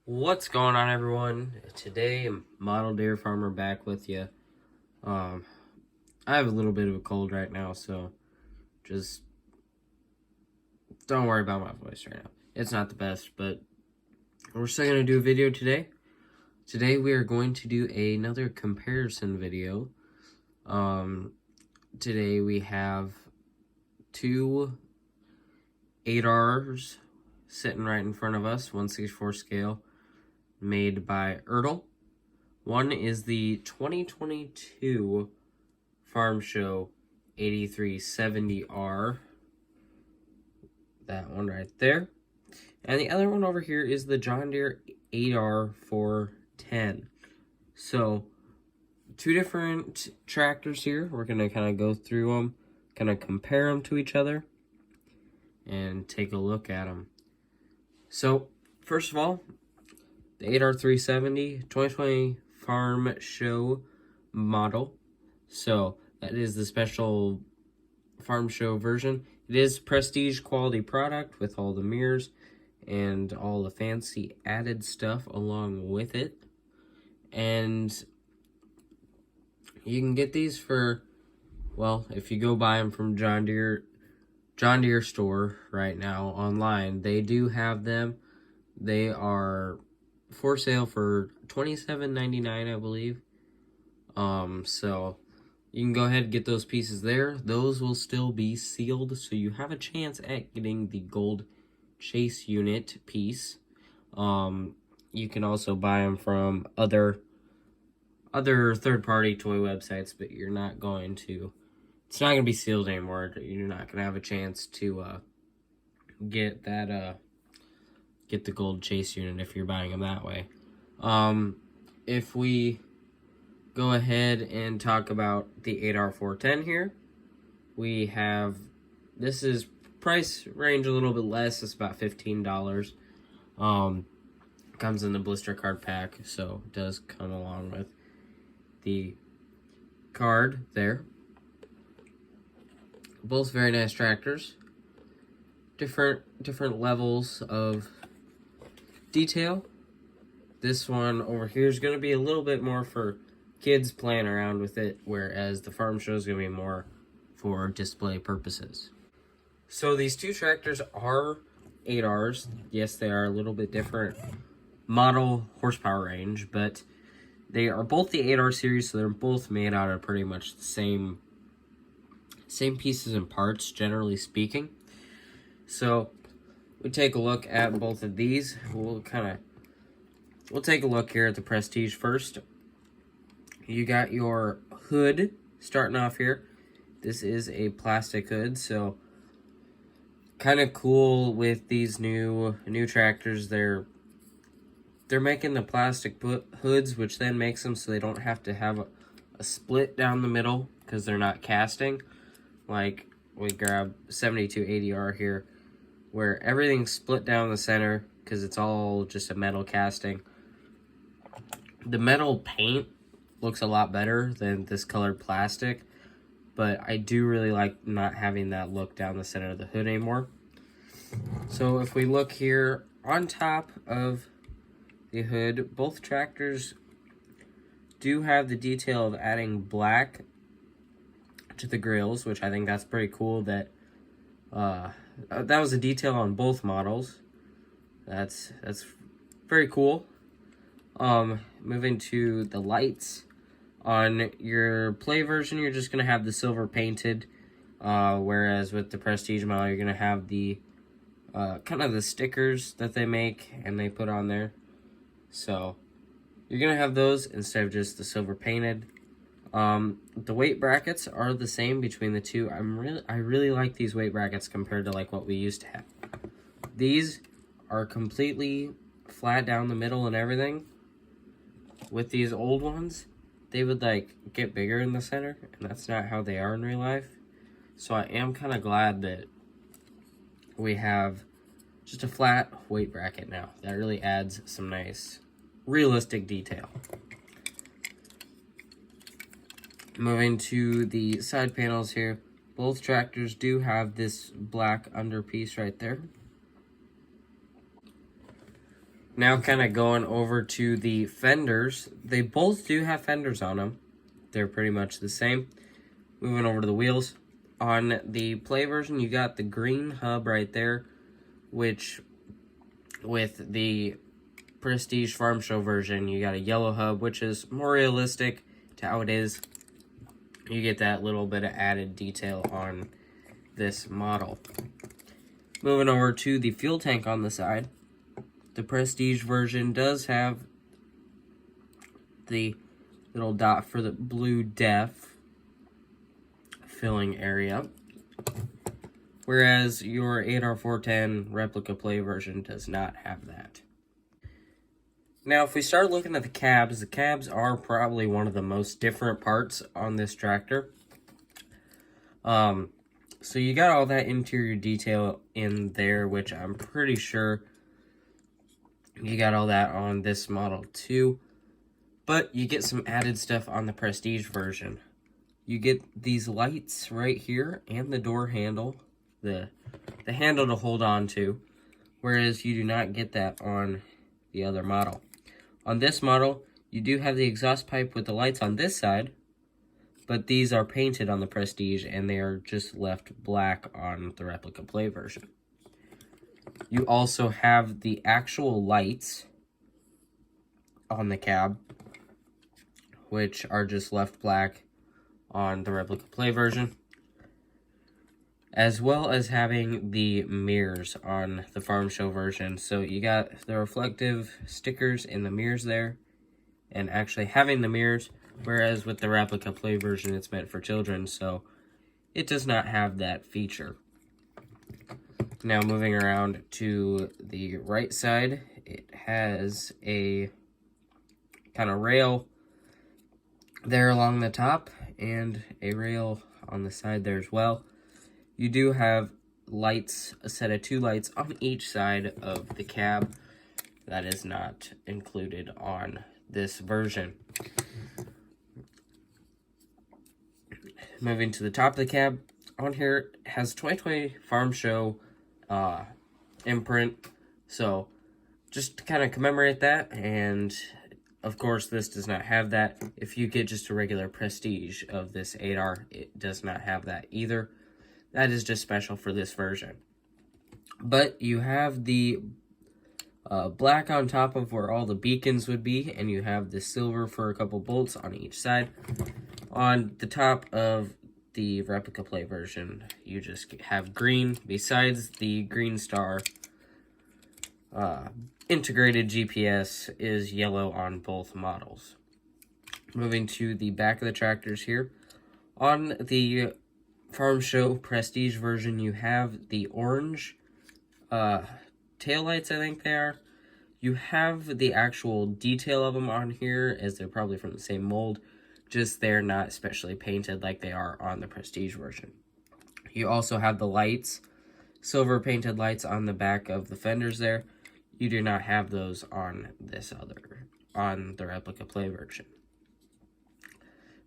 What's going on, everyone? Today, Model Deere Farmer back with you. I have a little bit of a cold right now, so just don't worry about my voice right now. It's not the best, but we're still going to do a video today. Today, we are going to do another comparison video. Today, we have two 8Rs sitting right in front of us, 1/64 scale, made by Ertl. One is the 2022 Farm Show 8R370R. That one right there. And the other one over here is the John Deere 8R410. So, two different tractors here. We're going to kind of go through them, kind of compare them to each other, and take a look at them. So, first of all, the 8R370 2020 Farm Show model. So that is the special Farm Show version. It is prestige quality product with all the mirrors and all the fancy added stuff along with it. And you can get these for, well, if you go buy them from John Deere store right now online, they do have them. They are for sale for $27.99, I believe. So you can go ahead and get those pieces there. Those will still be sealed, so you have a chance at getting the gold chase unit piece. You can also buy them from other third-party toy websites, but you're not going to. It's not going to be sealed anymore. You're not going to have a chance to get that. Get the gold chase unit if you're buying them that way. If we go ahead and talk about the 8R410 here, we have, this is price range a little bit less. It's about $15. Comes in the blister card pack, so it does come along with the card there. Both very nice tractors. Different levels of detail. This one over here is going to be a little bit more for kids playing around with it, whereas the Farm Show is going to be more for display purposes. So these two tractors are 8Rs. Yes, they are a little bit different model horsepower range, but they are both the 8R series, so they're both made out of pretty much the same pieces and parts, generally speaking. So we take a look at both of these. We'll take a look here at the Prestige first. You got your hood starting off here. This is a plastic hood, so kind of cool with these new tractors. They're making the plastic hoods, which then makes them so they don't have to have a split down the middle because they're not casting. Like we grab 7280R here, where everything's split down the center because it's all just a metal casting. The metal paint looks a lot better than this colored plastic, but I do really like not having that look down the center of the hood anymore. So if we look here on top of the hood, both tractors do have the detail of adding black to the grills, which I think that's pretty cool. That was a detail on both models. That's very cool. Moving to the lights. On your Play version, you're just going to have the silver painted, whereas with the Prestige model, you're going to have the kind of the stickers that they make and they put on there. So you're going to have those instead of just the silver painted. The weight brackets are the same between the two. I really like these weight brackets compared to like what we used to have. These are completely flat down the middle and everything. With these old ones, they would like get bigger in the center, and that's not how they are in real life. So I am kind of glad that we have just a flat weight bracket now. That really adds some nice realistic detail. Moving to the side panels here, both tractors do have this black underpiece right there. Now kind of going over to the fenders. They both do have fenders on them. They're pretty much the same. Moving over to the wheels. On the Play version, you got the green hub right there, which with the Prestige Farm Show version, you got a yellow hub, which is more realistic to how it is. You get that little bit of added detail on this model. Moving over to the fuel tank on the side. The Prestige version does have the little dot for the blue def filling area, whereas your 8R410 Replica Play version does not have that. Now, if we start looking at the cabs are probably one of the most different parts on this tractor. So you got all that interior detail in there, which I'm pretty sure you got all that on this model too. But you get some added stuff on the Prestige version. You get these lights right here and the door handle, the handle to hold on to, whereas you do not get that on the other model. On this model, you do have the exhaust pipe with the lights on this side, but these are painted on the Prestige and they are just left black on the Replica Play version. You also have the actual lights on the cab, which are just left black on the Replica Play version, as well as having the mirrors on the Farm Show version. So you got the reflective stickers in the mirrors there, and actually having the mirrors, whereas with the Replica Play version, it's meant for children, so it does not have that feature. Now moving around to the right side, it has a kind of rail there along the top and a rail on the side there as well. You do have lights, a set of 2 lights on each side of the cab. That is not included on this version. Moving to the top of the cab, on here it has 2020 Farm Show imprint, so just to kind of commemorate that. And of course this does not have that. If you get just a regular Prestige of this 8R, it does not have that either. That is just special for this version. But you have the black on top of where all the beacons would be, and you have the silver for a couple bolts on each side. On the top of the Replica Play version, you just have green. Besides the green star, integrated GPS is yellow on both models. Moving to the back of the tractors here. On the Farm Show Prestige version, you have the orange taillights, I think they are. You have the actual detail of them on here, as they're probably from the same mold, just they're not specially painted like they are on the Prestige version. You also have the lights, silver painted lights on the back of the fenders there. You do not have those on on the Replica Play version.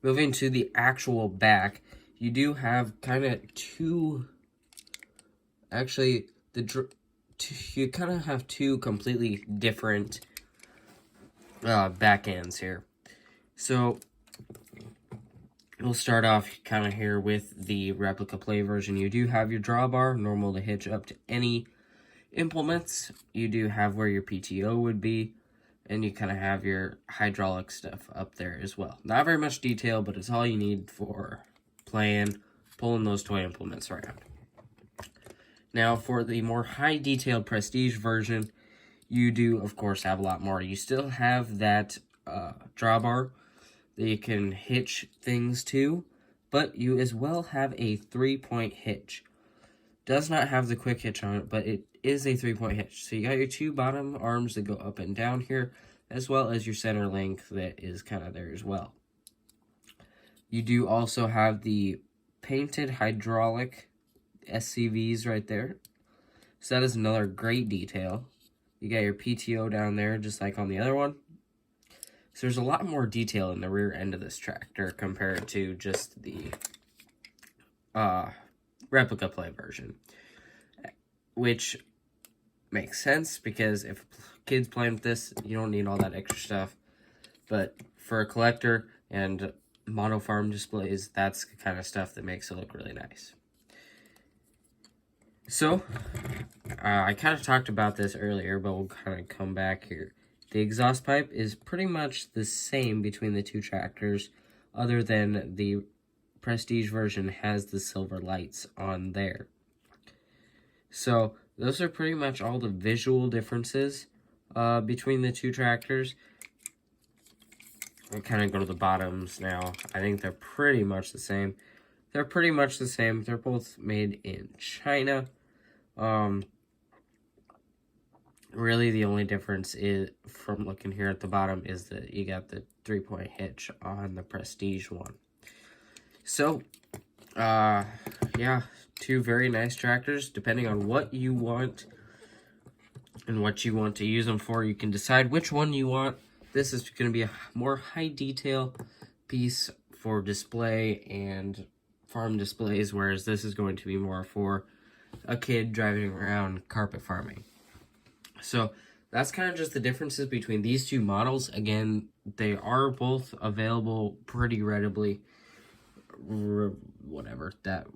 Moving to the actual back, you do have kind of two, actually, you kind of have 2 completely different back ends here. So we'll start off kind of here with the Replica Play version. You do have your drawbar, normal to hitch up to any implements. You do have where your PTO would be, and you kind of have your hydraulic stuff up there as well. Not very much detail, but it's all you need for pulling those toy implements around. Now, for the more high-detailed Prestige version, you do, of course, have a lot more. You still have that drawbar that you can hitch things to, but you as well have a 3-point hitch. Does not have the quick hitch on it, but it is a 3-point hitch. So you got your 2 bottom arms that go up and down here, as well as your center link that is kind of there as well. You do also have the painted hydraulic SCVs right there. So that is another great detail. You got your PTO down there, just like on the other one. So there's a lot more detail in the rear end of this tractor compared to just the Replica Play version, which makes sense because if kids playing with this, you don't need all that extra stuff. But for a collector and model farm displays, that's the kind of stuff that makes it look really nice. So, I kind of talked about this earlier, but we'll kind of come back here. The exhaust pipe is pretty much the same between the two tractors, other than the Prestige version has the silver lights on there. So, those are pretty much all the visual differences between the two tractors. We'll kind of go to the bottoms now. I think they're pretty much the same. They're pretty much the same. They're both made in China. Really the only difference is, from looking here at the bottom, is that you got the 3-point hitch on the Prestige one. So, yeah, two very nice tractors. Depending on what you want and what you want to use them for, you can decide which one you want. This is going to be a more high detail piece for display and farm displays, whereas this is going to be more for a kid driving around carpet farming. So that's kind of just the differences between these two models. Again, they are both available pretty readily. Whatever, that,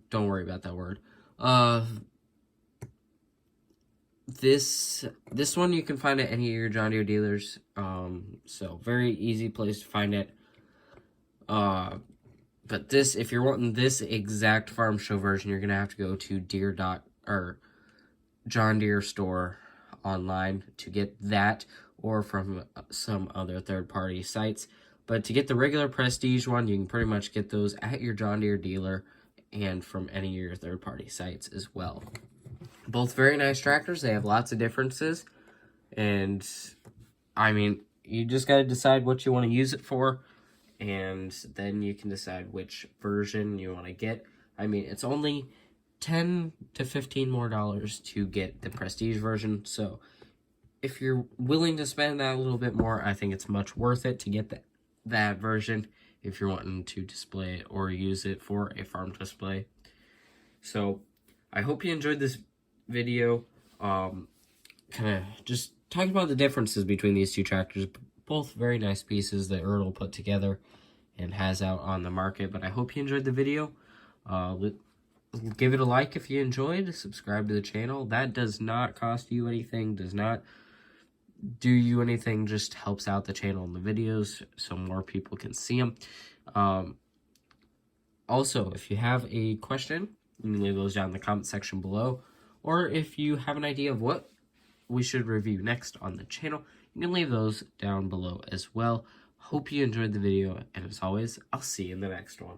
don't worry about that word. This one you can find at any of your John Deere dealers. So very easy place to find it. But this, if you're wanting this exact farm show version, you're gonna have to go to John Deere store online to get that, or from some other third-party sites. But to get the regular Prestige one, you can pretty much get those at your John Deere dealer and from any of your third-party sites as well. Both very nice tractors. They have lots of differences, and I mean, you just got to decide what you want to use it for, and then you can decide which version you want to get. I mean, it's only $10 to $15 more to get the Prestige version, so if you're willing to spend that a little bit more, I think it's much worth it to get that version if you're wanting to display it or use it for a farm display. So I hope you enjoyed this video, kind of just talking about the differences between these two tractors. Both very nice pieces that Ertl put together and has out on the market. But I hope you enjoyed the video. Give it a like if you enjoyed. Subscribe to the channel. That does not cost you anything, does not do you anything, just helps out the channel and the videos so more people can see them. Also, if you have a question, you can leave those down in the comment section below. Or if you have an idea of what we should review next on the channel, you can leave those down below as well. Hope you enjoyed the video, and as always, I'll see you in the next one.